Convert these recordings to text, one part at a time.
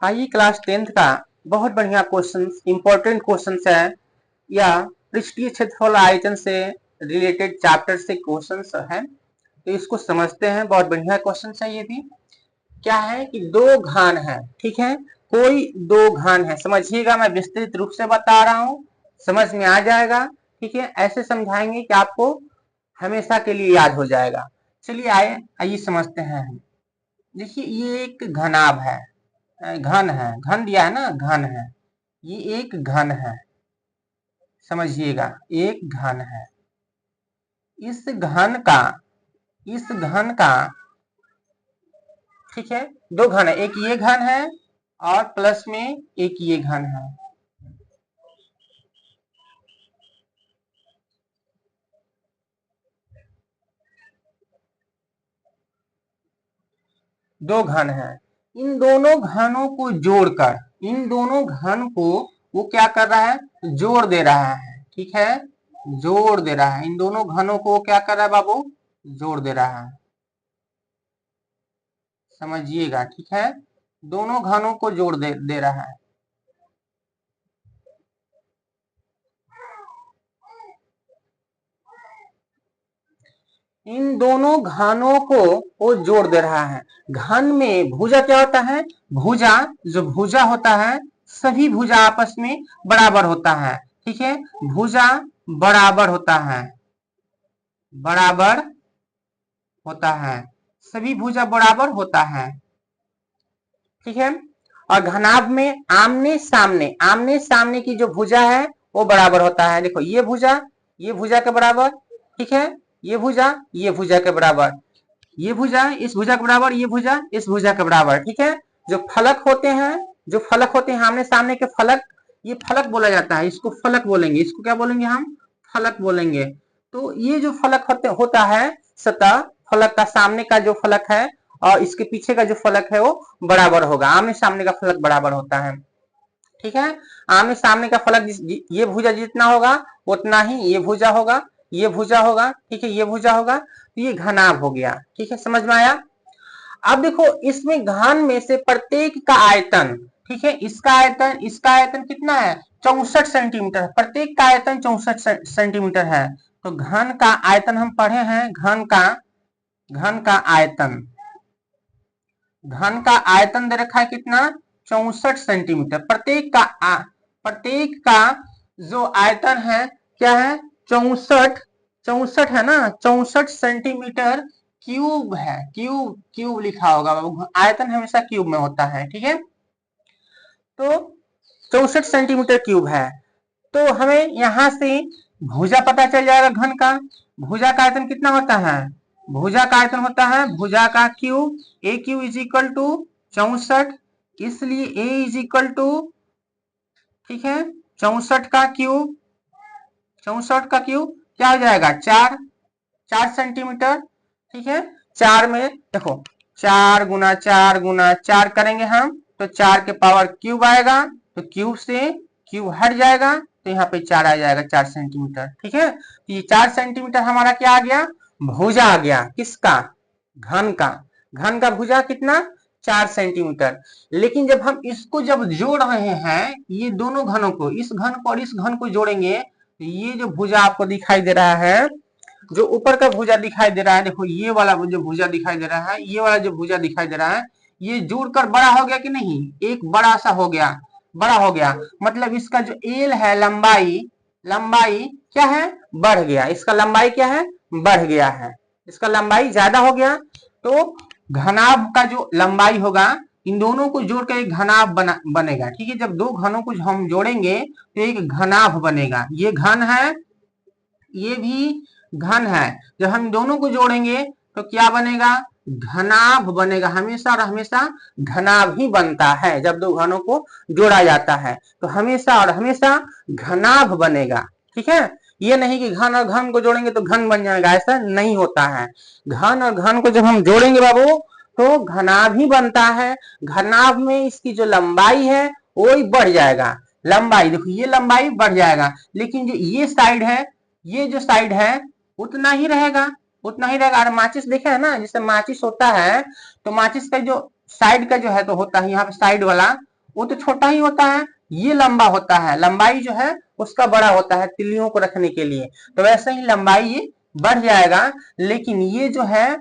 आइए class 10th का बहुत बढ़िया क्वेश्चन, इंपॉर्टेंट क्वेश्चन है या पृष्ठीय क्षेत्रफल आयतन से रिलेटेड चैप्टर से क्वेश्चन है, तो इसको समझते हैं। बहुत बढ़िया क्वेश्चन है ये भी। क्या है कि दो घन है, ठीक है, कोई दो घन है, समझिएगा, मैं विस्तृत रूप से बता रहा हूं, समझ में आ जाएगा, ठीक है। ऐसे समझाएंगे कि आपको हमेशा के लिए याद हो जाएगा। चलिए आइए समझते हैं। देखिए ये एक घनाभ है, घन है, घन दिया है ना, घन है, ये एक घन है, समझिएगा, एक घन है। इस घन का, इस घन का, ठीक है, दो घन है, एक ये घन है और प्लस में एक ये घन है। दो घन है, इन दोनों घनों को जोड़कर, इन दोनों घन को वो क्या कर रहा है, जोड़ दे रहा है, ठीक है, जोड़ दे रहा है। इन दोनों घनों को क्या कर रहा है बाबू, जोड़ दे रहा है, समझिएगा, ठीक है, दोनों घनों को जोड़ दे रहा है। इन दोनों घनों को वो जोड़ दे रहा है। घन में भुजा क्या होता है, भुजा, जो भुजा होता है, सभी भुजा आपस में बराबर होता है, ठीक है, भुजा बराबर होता है, बराबर होता है, सभी भुजा बराबर होता है, ठीक है। और घनाभ में आमने सामने, आमने सामने की जो भुजा है वो बराबर होता है। देखो ये भुजा के बराबर, ठीक है, ये भुजा के बराबर, ये भुजा इस भुजा के बराबर, ये भुजा इस भुजा के बराबर, ठीक है। जो फलक होते हैं, जो फलक होते हैं आमने सामने के फलक, ये फलक बोला जाता है, इसको फलक बोलेंगे, इसको क्या बोलेंगे हम, फलक बोलेंगे। तो ये जो फलक होता है सतह, फलक का सामने का जो फलक है और इसके पीछे का जो फलक है वो बराबर होगा, आमने सामने का फलक बराबर होता है, ठीक है। आमने सामने का फलक ये भुजा जितना होगा उतना ही ये भुजा होगा, ये भुजा होगा, ठीक है, ये भुजा होगा, तो ये घनाभ हो गया, ठीक है, समझ में आया। अब देखो इसमें घन में से प्रत्येक का आयतन, ठीक है, इसका आयतन कितना है, 64 सेंटीमीटर, प्रत्येक का आयतन 64 सेंटीमीटर है। तो घन का आयतन हम पढ़े हैं, घन का आयतन, घन का आयतन दे रखा है कितना, 64 सेंटीमीटर। प्रत्येक का जो आयतन है क्या है, 64, 64 है ना, 64 सेंटीमीटर क्यूब है, क्यूब, क्यूब लिखा होगा, आयतन हमेशा क्यूब में होता है, ठीक है। तो 64 सेंटीमीटर क्यूब है। तो हमें यहां से भुजा पता चल जाएगा घन का, भुजा का आयतन कितना होता है, भुजा का आयतन होता है, भुजा का cube, a cube is equal to 64, इसलिए ए इज इक्वल टू, ठीक है, 64 का क्यूब, 64 का क्यूब क्या हो जाएगा, 4 सेंटीमीटर, ठीक है। 4 में देखो 4 करेंगे हम तो 4 के पावर क्यूब आएगा, तो क्यूब से क्यूब हट जाएगा तो यहाँ पे 4 आ जाएगा, 4 सेंटीमीटर, ठीक है। तो ये 4 सेंटीमीटर हमारा क्या आ गया, भुजा आ गया, किसका, घन का, घन का भुजा कितना, 4 सेंटीमीटर। लेकिन जब हम इसको जब जोड़ रहे हैं, ये दोनों घनों को, इस घन को और इस घन को जोड़ेंगे, तो ये जो भुजा आपको दिखाई दे रहा है, जो ऊपर का भुजा दिखाई दे रहा है, देखो ये वाला जो भुजा दिखाई दे रहा है, ये वाला जो भुजा दिखाई दे रहा है, ये जुड़कर बड़ा हो गया कि नहीं, एक बड़ा सा हो गया, बड़ा हो गया, मतलब इसका जो एल है, लंबाई, लंबाई क्या है, बढ़ गया, इसका लंबाई क्या है, बढ़ गया है, इसका लंबाई ज्यादा हो गया। तो घनाभ का जो लंबाई होगा, इन दोनों को जोड़कर एक घनाभ बनेगा, ठीक है। जब दो घनों को हम जोड़ेंगे तो एक घनाभ बनेगा, ये घन है, ये भी घन है, जब हम दोनों को जोड़ेंगे तो क्या बनेगा, घनाभ बनेगा, हमेशा और हमेशा घनाभ ही बनता है, जब दो घनों को जोड़ा जाता है तो हमेशा और हमेशा घनाभ बनेगा, ठीक है। ये नहीं कि घन और घन को जोड़ेंगे तो घन बन जाएगा, ऐसा नहीं होता है। घन और घन को जब हम जोड़ेंगे बाबू तो घनाभ ही बनता है। घनाभ में इसकी जो लंबाई है वो ही बढ़ जाएगा, लंबाई देखो ये लंबाई बढ़ जाएगा, लेकिन जो ये साइड है, ये जो साइड है उतना ही रहेगा, उतना ही रहेगा। और माचिस देखे है ना, जैसे माचिस होता है तो माचिस का जो साइड का जो है तो होता है यहाँ पे साइड वाला, वो तो छोटा ही होता है, ये लंबा होता है, लंबाई जो है उसका बड़ा होता है तिल्लियों को रखने के लिए। तो वैसे ही लंबाई ये बढ़ जाएगा, लेकिन ये जो है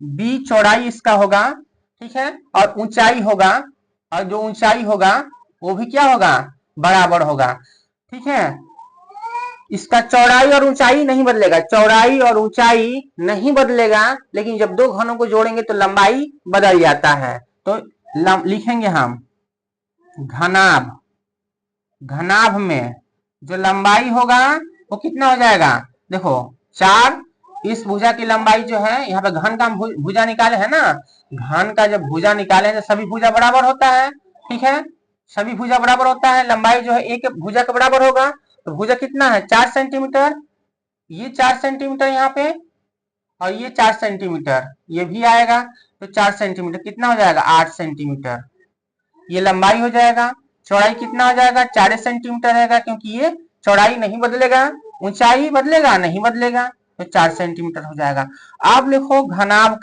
बी चौड़ाई इसका होगा, ठीक है, और ऊंचाई होगा, और जो ऊंचाई होगा वो भी क्या होगा, बराबर होगा, ठीक है। इसका चौड़ाई और ऊंचाई नहीं बदलेगा, चौड़ाई और ऊंचाई नहीं बदलेगा, लेकिन जब दो घनों को जोड़ेंगे तो लंबाई बदल जाता है। तो लिखेंगे हम घनाभ, घनाभ में जो लंबाई होगा वो कितना हो जाएगा, देखो 4, इस भुजा की लंबाई जो है, यहाँ पे घन का भुजा निकाले है ना, घन का जब भुजा निकाले तो सभी भुजा बराबर होता है, ठीक है, सभी भुजा बराबर होता है, लंबाई जो है एक भुजा के बराबर होगा। तो भुजा कितना है 4 सेंटीमीटर, ये 4 सेंटीमीटर यहाँ पे, और ये 4 सेंटीमीटर ये भी आएगा, तो 4 सेंटीमीटर कितना हो जाएगा 8 सेंटीमीटर, ये लंबाई हो जाएगा। चौड़ाई कितना हो जाएगा 4 सेंटीमीटर रहेगा, क्योंकि ये चौड़ाई नहीं बदलेगा, ऊंचाई बदलेगा नहीं बदलेगा, तो 4 सेंटीमीटर हो जाएगा। आप लिखो घनाभ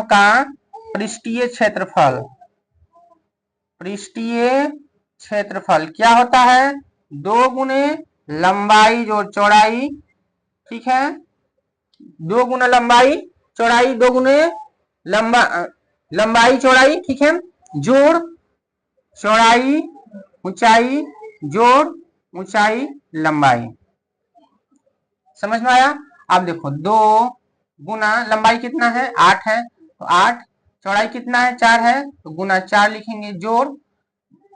का पृष्ठीय क्षेत्रफल, पृष्ठीय क्षेत्रफल क्या होता है, 2 गुने लंबाई जोड़ चौड़ाई, ठीक है, 2 गुना लंबाई चौड़ाई, 2 गुने लंबाई चौड़ाई, ठीक है, जोड़ चौड़ाई ऊंचाई, जोड़ ऊंचाई लंबाई। समझ में आया। आप देखो 2 गुना लंबाई कितना है 8 है, तो 8, चौड़ाई कितना है 4 है, तो गुना 4 लिखेंगे, जोड़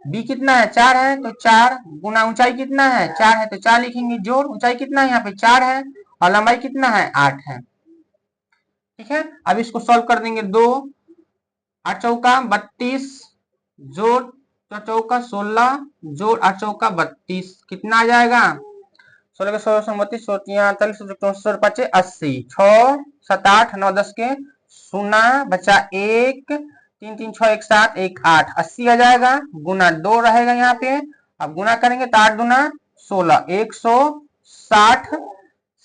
बी कितना है 4 है, तो 4 गुना ऊंचाई कितना है 4 है, तो 4 लिखेंगे, जोड़ ऊंचाई कितना है यहाँ पे 4 है, और लंबाई कितना है 8 है, ठीक है। अब इसको सॉल्व कर देंगे, 2 8 चौका 32, जोड़ 4 चौका 16, जोड़ 8 चौका 32, कितना आ जाएगा 16 के 16 32, 48 64 5 80, 6 7 8 9 10 के 0 बचा 1, 3 3 6 1 7 1 8, 80 आ जाएगा, गुना 2 रहेगा यहाँ पे। अब गुना करेंगे तो 8 दूना 16, 160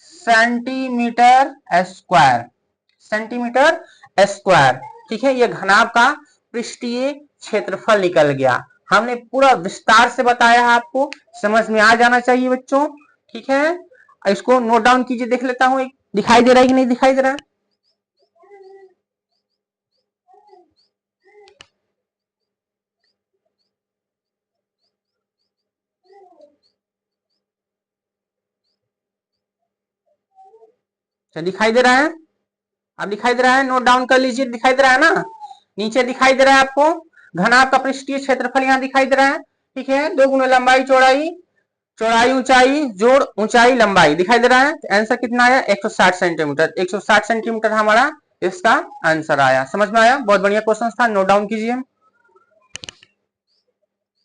सेंटीमीटर स्क्वायर, सेंटीमीटर स्क्वायर, ठीक है। ये घनाभ का पृष्ठीय क्षेत्रफल निकल गया। हमने पूरा विस्तार से बताया है, आपको समझ में आ जाना चाहिए बच्चों, ठीक है। इसको नोट डाउन कीजिए, देख लेता हूं दिखाई दे रहा है कि नहीं दिखाई दे रहा है। दिखाई दे रहा है, अब दिखाई दे रहा है, नोट डाउन कर लीजिए, दिखाई दे रहा है ना, नीचे दिखाई दे रहा है आपको घनाभ का पृष्ठीय क्षेत्रफल यहाँ दिखाई दे रहा है, ठीक है। 2 गुना लंबाई चौड़ाई, चौड़ाई ऊंचाई जोड़ ऊंचाई लंबाई दिखाई दे रहा है। आंसर कितना आया 160 सेंटीमीटर, 160 सेंटीमीटर हमारा इसका आंसर आया। समझ में आया, बहुत बढ़िया क्वेश्चन था, नोट डाउन कीजिए।